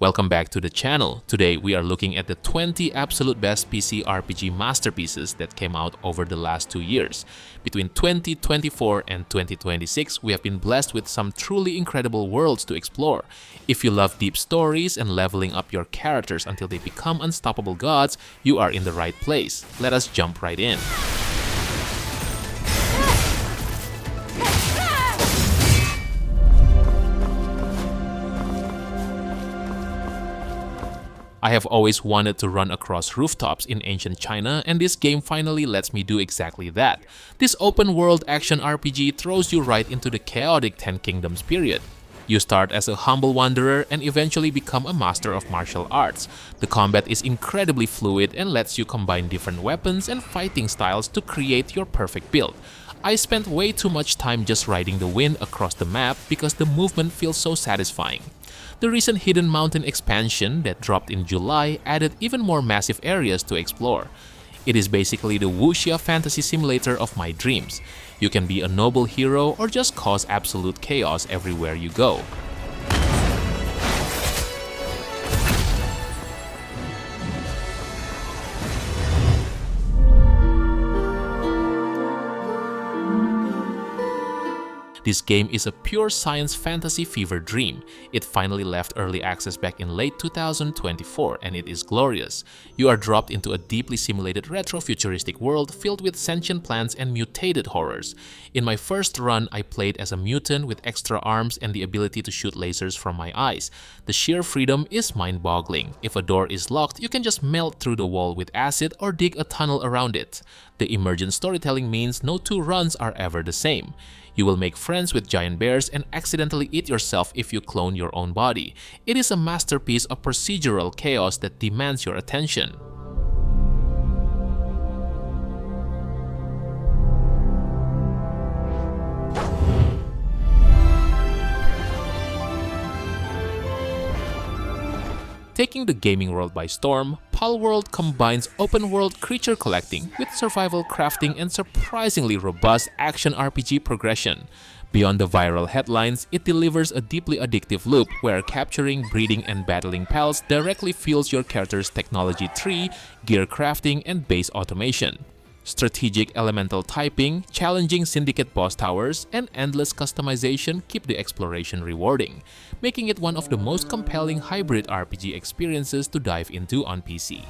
Welcome back to the channel. Today we are looking at the 20 absolute best PC RPG masterpieces that came out over the last 2 years. Between 2024 and 2026, we have been blessed with some truly incredible worlds to explore. If you love deep stories and leveling up your characters until they become unstoppable gods, you are in the right place. Let us jump right in. I have always wanted to run across rooftops in ancient China, and this game finally lets me do exactly that. This open-world action RPG throws you right into the chaotic Ten Kingdoms period. You start as a humble wanderer and eventually become a master of martial arts. The combat is incredibly fluid and lets you combine different weapons and fighting styles to create your perfect build. I spent way too much time just riding the wind across the map because the movement feels so satisfying. The recent Hidden Mountain expansion that dropped in July added even more massive areas to explore. It is basically the wuxia fantasy simulator of my dreams. You can be a noble hero or just cause absolute chaos everywhere you go. This game is a pure science fantasy fever dream. It finally left early access back in late 2024 and it is glorious. You are dropped into a deeply simulated retro-futuristic world filled with sentient plants and mutated horrors. In my first run, I played as a mutant with extra arms and the ability to shoot lasers from my eyes. The sheer freedom is mind-boggling. If a door is locked, you can just melt through the wall with acid or dig a tunnel around it. The emergent storytelling means no two runs are ever the same. You will make friends with giant bears and accidentally eat yourself if you clone your own body. It is a masterpiece of procedural chaos that demands your attention. Taking the gaming world by storm, Palworld combines open-world creature collecting with survival crafting and surprisingly robust action RPG progression. Beyond the viral headlines, it delivers a deeply addictive loop where capturing, breeding, and battling pals directly fuels your character's technology tree, gear crafting, and base automation. Strategic elemental typing, challenging syndicate boss towers, and endless customization keep the exploration rewarding, making it one of the most compelling hybrid RPG experiences to dive into on PC.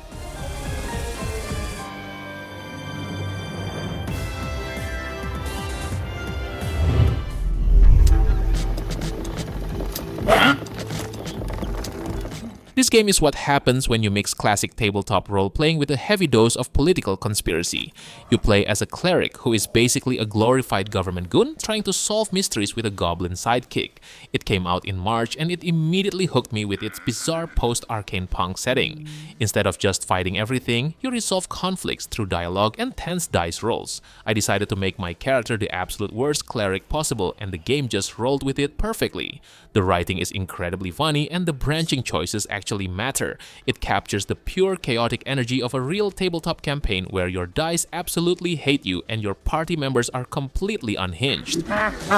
This game is what happens when you mix classic tabletop role-playing with a heavy dose of political conspiracy. You play as a cleric who is basically a glorified government goon trying to solve mysteries with a goblin sidekick. It came out in March and it immediately hooked me with its bizarre post-arcane punk setting. Instead of just fighting everything, you resolve conflicts through dialogue and tense dice rolls. I decided to make my character the absolute worst cleric possible and the game just rolled with it perfectly. The writing is incredibly funny and the branching choices actually matter. It captures the pure chaotic energy of a real tabletop campaign where your dice absolutely hate you and your party members are completely unhinged. Like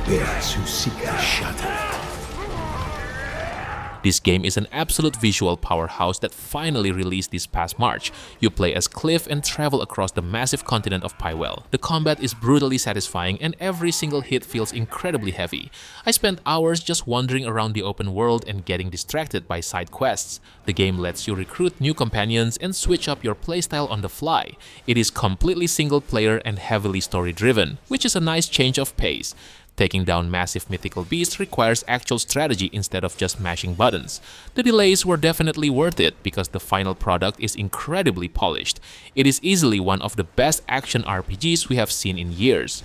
bears who seek the shadow. This game is an absolute visual powerhouse that finally released this past March. You play as Cliff and travel across the massive continent of Palworld. The combat is brutally satisfying and every single hit feels incredibly heavy. I spent hours just wandering around the open world and getting distracted by side quests. The game lets you recruit new companions and switch up your playstyle on the fly. It is completely single player and heavily story driven, which is a nice change of pace. Taking down massive mythical beasts requires actual strategy instead of just mashing buttons. The delays were definitely worth it because the final product is incredibly polished. It is easily one of the best action RPGs we have seen in years.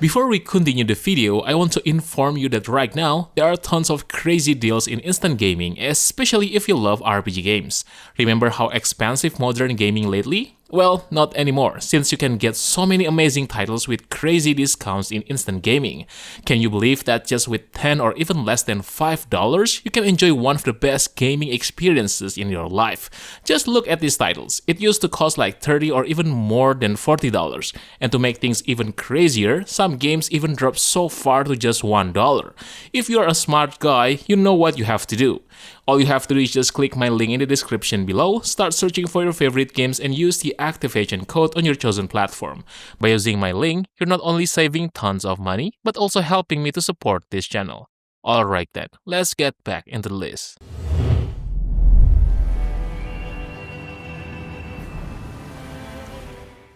Before we continue the video, I want to inform you that right now, there are tons of crazy deals in instant gaming, especially if you love RPG games. Remember how expensive modern gaming lately? Well, not anymore, since you can get so many amazing titles with crazy discounts in instant gaming. Can you believe that just with $10 or even less than $5, you can enjoy one of the best gaming experiences in your life? Just look at these titles. It used to cost like $30 or even more than $40. And to make things even crazier, some games even drop so far to just $1. If you're a smart guy, you know what you have to do. All you have to do is just click my link in the description below, start searching for your favorite games, and use the activation code on your chosen platform. By using my link, you're not only saving tons of money, but also helping me to support this channel. Alright then, let's get back into the list.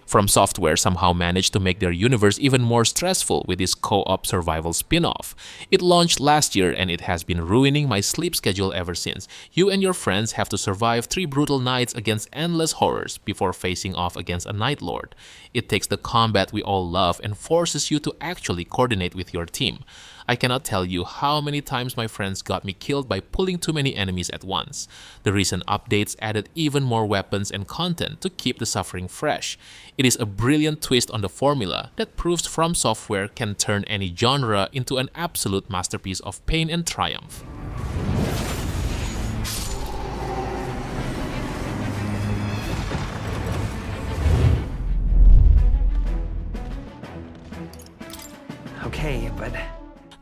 From Software somehow managed to make their universe even more stressful with this co-op survival spin-off. It launched last year and it has been ruining my sleep schedule ever since. You and your friends have to survive 3 brutal nights against endless horrors before facing off against a Night Lord. It takes the combat we all love and forces you to actually coordinate with your team. I cannot tell you how many times my friends got me killed by pulling too many enemies at once. The recent updates added even more weapons and content to keep the suffering fresh. It is a brilliant twist on the formula that proves From Software can turn any genre into an absolute masterpiece of pain and triumph. Okay, but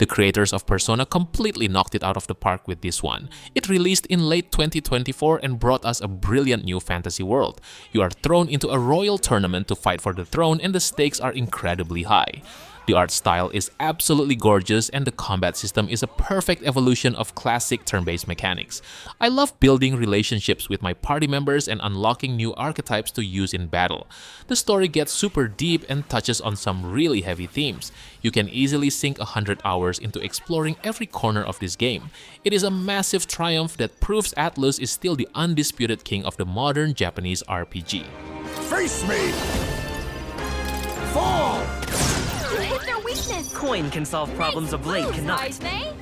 The creators of Persona completely knocked it out of the park with this one. It released in late 2024 and brought us a brilliant new fantasy world. You are thrown into a royal tournament to fight for the throne and the stakes are incredibly high. The art style is absolutely gorgeous and the combat system is a perfect evolution of classic turn-based mechanics. I love building relationships with my party members and unlocking new archetypes to use in battle. The story gets super deep and touches on some really heavy themes. You can easily sink 100 hours into exploring every corner of this game. It is a massive triumph that proves Atlus is still the undisputed king of the modern Japanese RPG. Face me! Fall! You hit their weakness! coin can solve problems a blade cannot. Ismay?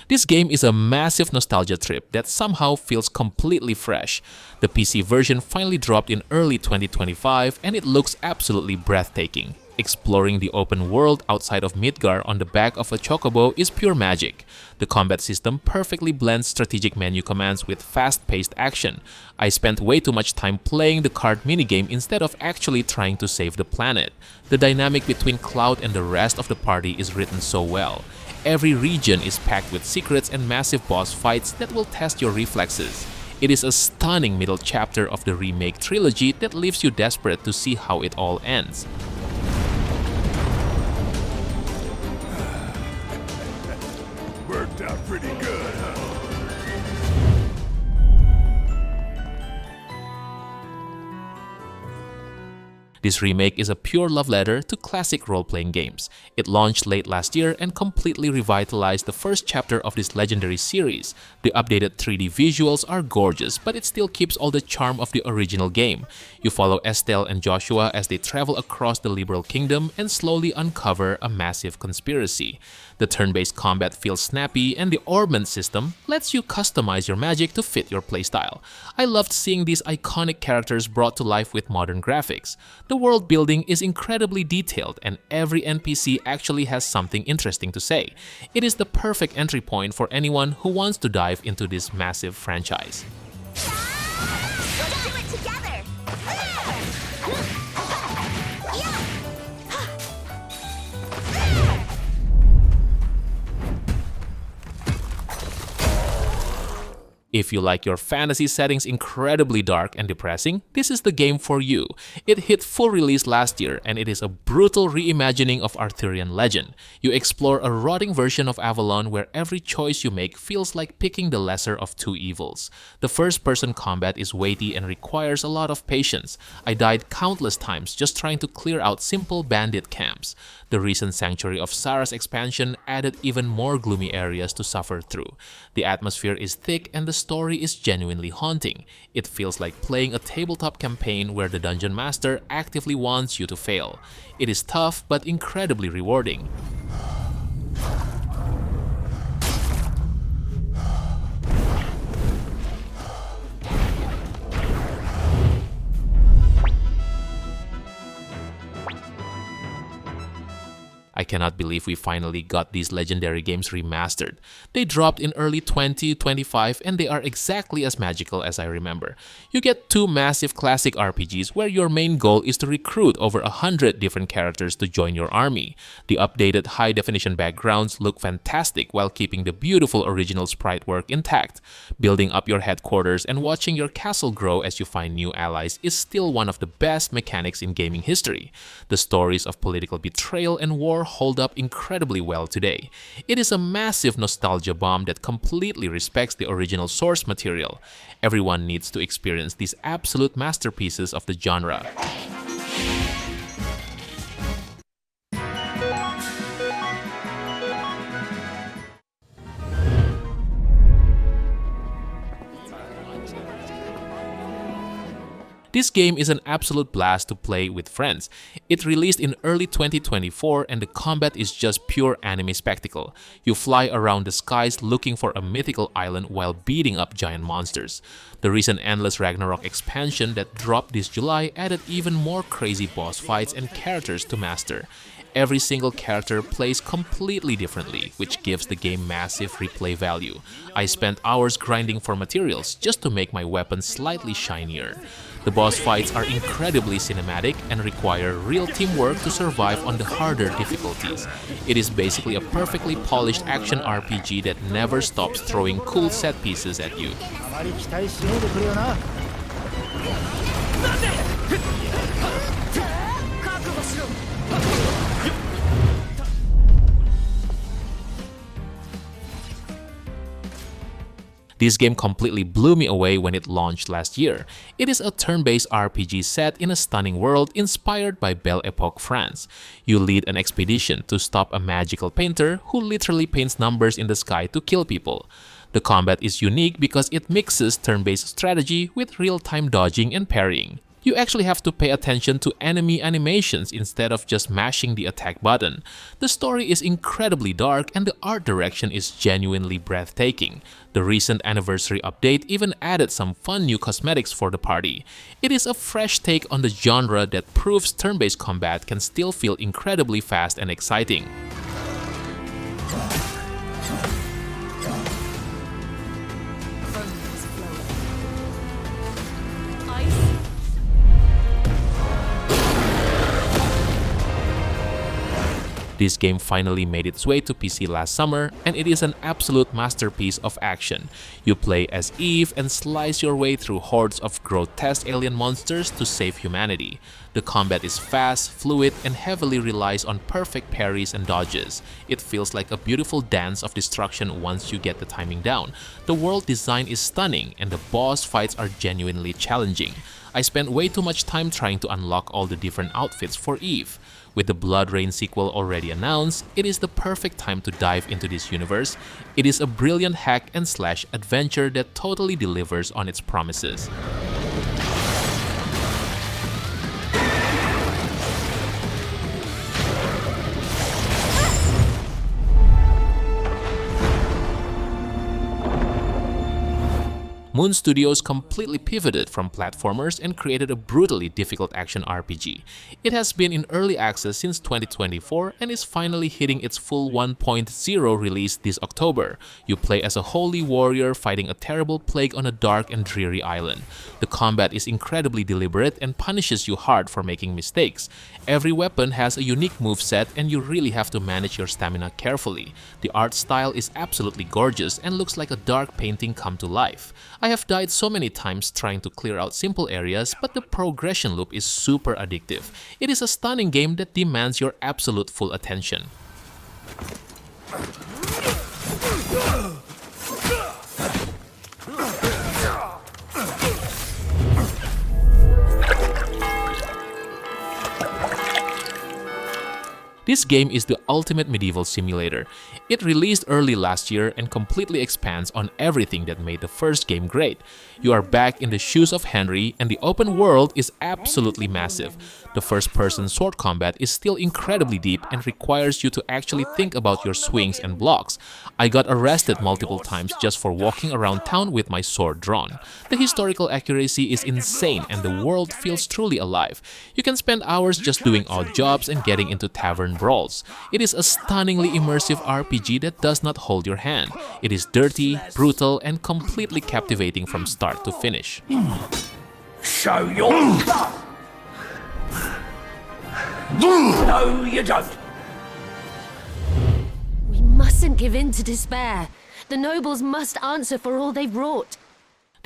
This game is a massive nostalgia trip that somehow feels completely fresh. The PC version finally dropped in early 2025 and it looks absolutely breathtaking. Exploring the open world outside of Midgar on the back of a chocobo is pure magic. The combat system perfectly blends strategic menu commands with fast-paced action. I spent way too much time playing the card minigame instead of actually trying to save the planet. The dynamic between Cloud and the rest of the party is written so well. Every region is packed with secrets and massive boss fights that will test your reflexes. It is a stunning middle chapter of the remake trilogy that leaves you desperate to see how it all ends. Worked out pretty good, huh? This remake is a pure love letter to classic role-playing games. It launched late last year and completely revitalized the first chapter of this legendary series. The updated 3D visuals are gorgeous, but it still keeps all the charm of the original game. You follow Estelle and Joshua as they travel across the Liberal Kingdom and slowly uncover a massive conspiracy. The turn-based combat feels snappy and the orbment system lets you customize your magic to fit your playstyle. I loved seeing these iconic characters brought to life with modern graphics. The world building is incredibly detailed and every NPC actually has something interesting to say. It is the perfect entry point for anyone who wants to dive into this massive franchise. Let's do it together! If you like your fantasy settings incredibly dark and depressing, this is the game for you. It hit full release last year and it is a brutal reimagining of Arthurian legend. You explore a rotting version of Avalon where every choice you make feels like picking the lesser of two evils. The first-person combat is weighty and requires a lot of patience. I died countless times just trying to clear out simple bandit camps. The recent Sanctuary of Sarah's expansion added even more gloomy areas to suffer through. The atmosphere is thick and the story is genuinely haunting. It feels like playing a tabletop campaign where the dungeon master actively wants you to fail. It is tough but incredibly rewarding. cannot believe we finally got these legendary games remastered. They dropped in early 2025 and they are exactly as magical as I remember. You get two massive classic RPGs where your main goal is to recruit over 100 different characters to join your army. The updated high-definition backgrounds look fantastic while keeping the beautiful original sprite work intact. Building up your headquarters and watching your castle grow as you find new allies is still one of the best mechanics in gaming history. The stories of political betrayal and war hold up incredibly well today. It is a massive nostalgia bomb that completely respects the original source material. Everyone needs to experience these absolute masterpieces of the genre. This game is an absolute blast to play with friends. It released in early 2024 and the combat is just pure anime spectacle. You fly around the skies looking for a mythical island while beating up giant monsters. The recent Endless Ragnarok expansion that dropped this July added even more crazy boss fights and characters to master. Every single character plays completely differently, which gives the game massive replay value. I spent hours grinding for materials just to make my weapons slightly shinier. The boss fights are incredibly cinematic and require real teamwork to survive on the harder difficulties. It is basically a perfectly polished action RPG that never stops throwing cool set pieces at you. This game completely blew me away when it launched last year. It is a turn-based RPG set in a stunning world inspired by Belle Epoque France. You lead an expedition to stop a magical painter who literally paints numbers in the sky to kill people. The combat is unique because it mixes turn-based strategy with real-time dodging and parrying. You actually have to pay attention to enemy animations instead of just mashing the attack button. The story is incredibly dark and the art direction is genuinely breathtaking. The recent anniversary update even added some fun new cosmetics for the party. It is a fresh take on the genre that proves turn-based combat can still feel incredibly fast and exciting. This game finally made its way to PC last summer, and it is an absolute masterpiece of action. You play as Eve and slice your way through hordes of grotesque alien monsters to save humanity. The combat is fast, fluid, and heavily relies on perfect parries and dodges. It feels like a beautiful dance of destruction once you get the timing down. The world design is stunning, and the boss fights are genuinely challenging. I spent way too much time trying to unlock all the different outfits for Eve. With the Blood Rain sequel already announced, it is the perfect time to dive into this universe. It is a brilliant hack and slash adventure that totally delivers on its promises. Moon Studios completely pivoted from platformers and created a brutally difficult action RPG. It has been in early access since 2024 and is finally hitting its full 1.0 release this October. You play as a holy warrior fighting a terrible plague on a dark and dreary island. The combat is incredibly deliberate and punishes you hard for making mistakes. Every weapon has a unique moveset and you really have to manage your stamina carefully. The art style is absolutely gorgeous and looks like a dark painting come to life. I have died so many times trying to clear out simple areas, but the progression loop is super addictive. It is a stunning game that demands your absolute full attention. This game is the ultimate medieval simulator. It released early last year and completely expands on everything that made the first game great. You are back in the shoes of Henry and the open world is absolutely massive. The first-person sword combat is still incredibly deep and requires you to actually think about your swings and blocks. I got arrested multiple times just for walking around town with my sword drawn. The historical accuracy is insane and the world feels truly alive. You can spend hours just doing odd jobs and getting into tavern brawls. brawls. It is a stunningly immersive RPG that does not hold your hand. It is dirty, brutal, and completely captivating from start to finish. Show your stuff! No, you don't! We mustn't give in to despair. The nobles must answer for all they've wrought.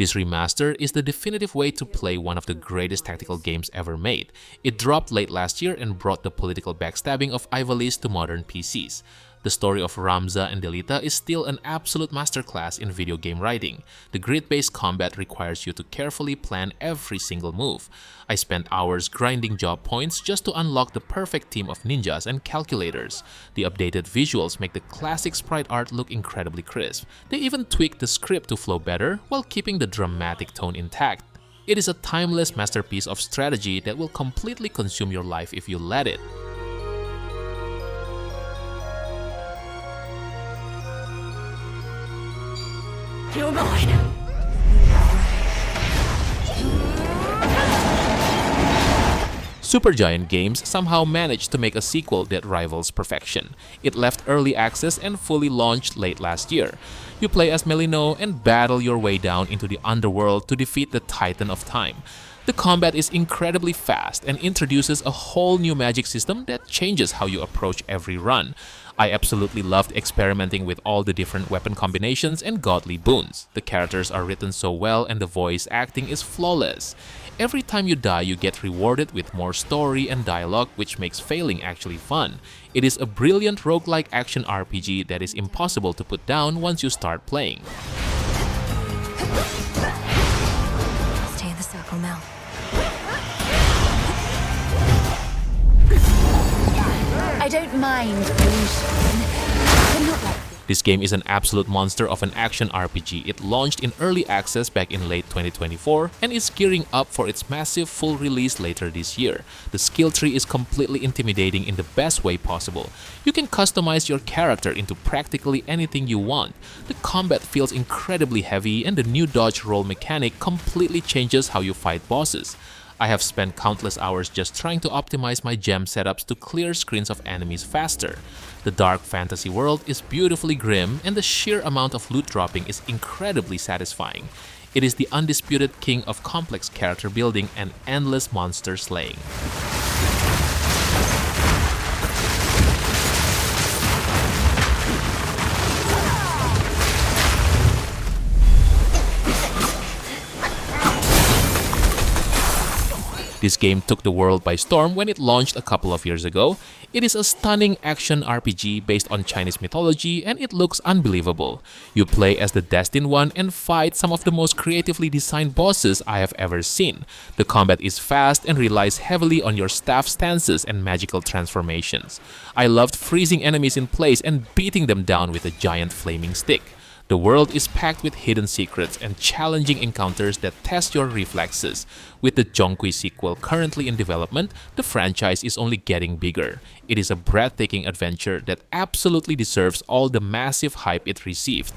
This remaster is the definitive way to play one of the greatest tactical games ever made. It dropped late last year and brought the political backstabbing of Ivalice to modern PCs. The story of Ramza and Delita is still an absolute masterclass in video game writing. The grid-based combat requires you to carefully plan every single move. I spent hours grinding job points just to unlock the perfect team of ninjas and calculators. The updated visuals make the classic sprite art look incredibly crisp. They even tweaked the script to flow better while keeping the dramatic tone intact. It is a timeless masterpiece of strategy that will completely consume your life if you let it. You're mine. Supergiant Games somehow managed to make a sequel that rivals perfection. It left early access and fully launched late last year. You play as Melino and battle your way down into the underworld to defeat the Titan of Time. The combat is incredibly fast and introduces a whole new magic system that changes how you approach every run. I absolutely loved experimenting with all the different weapon combinations and godly boons. The characters are written so well and the voice acting is flawless. Every time you die, you get rewarded with more story and dialogue, which makes failing actually fun. It is a brilliant roguelike action RPG that is impossible to put down once you start playing. Stay in the circle, Mel. I don't mind illusion, but not like this. This game is an absolute monster of an action RPG. It launched in early access back in late 2024 and is gearing up for its massive full release later this year. The skill tree is completely intimidating in the best way possible. You can customize your character into practically anything you want. The combat feels incredibly heavy and the new dodge roll mechanic completely changes how you fight bosses. I have spent countless hours just trying to optimize my gem setups to clear screens of enemies faster. The dark fantasy world is beautifully grim and the sheer amount of loot dropping is incredibly satisfying. It is the undisputed king of complex character building and endless monster slaying. This game took the world by storm when it launched a couple of years ago. It is a stunning action RPG based on Chinese mythology and it looks unbelievable. You play as the Destined One and fight some of the most creatively designed bosses I have ever seen. The combat is fast and relies heavily on your staff stances and magical transformations. I loved freezing enemies in place and beating them down with a giant flaming stick. The world is packed with hidden secrets and challenging encounters that test your reflexes. With the Zhonghui sequel currently in development, the franchise is only getting bigger. It is a breathtaking adventure that absolutely deserves all the massive hype it received.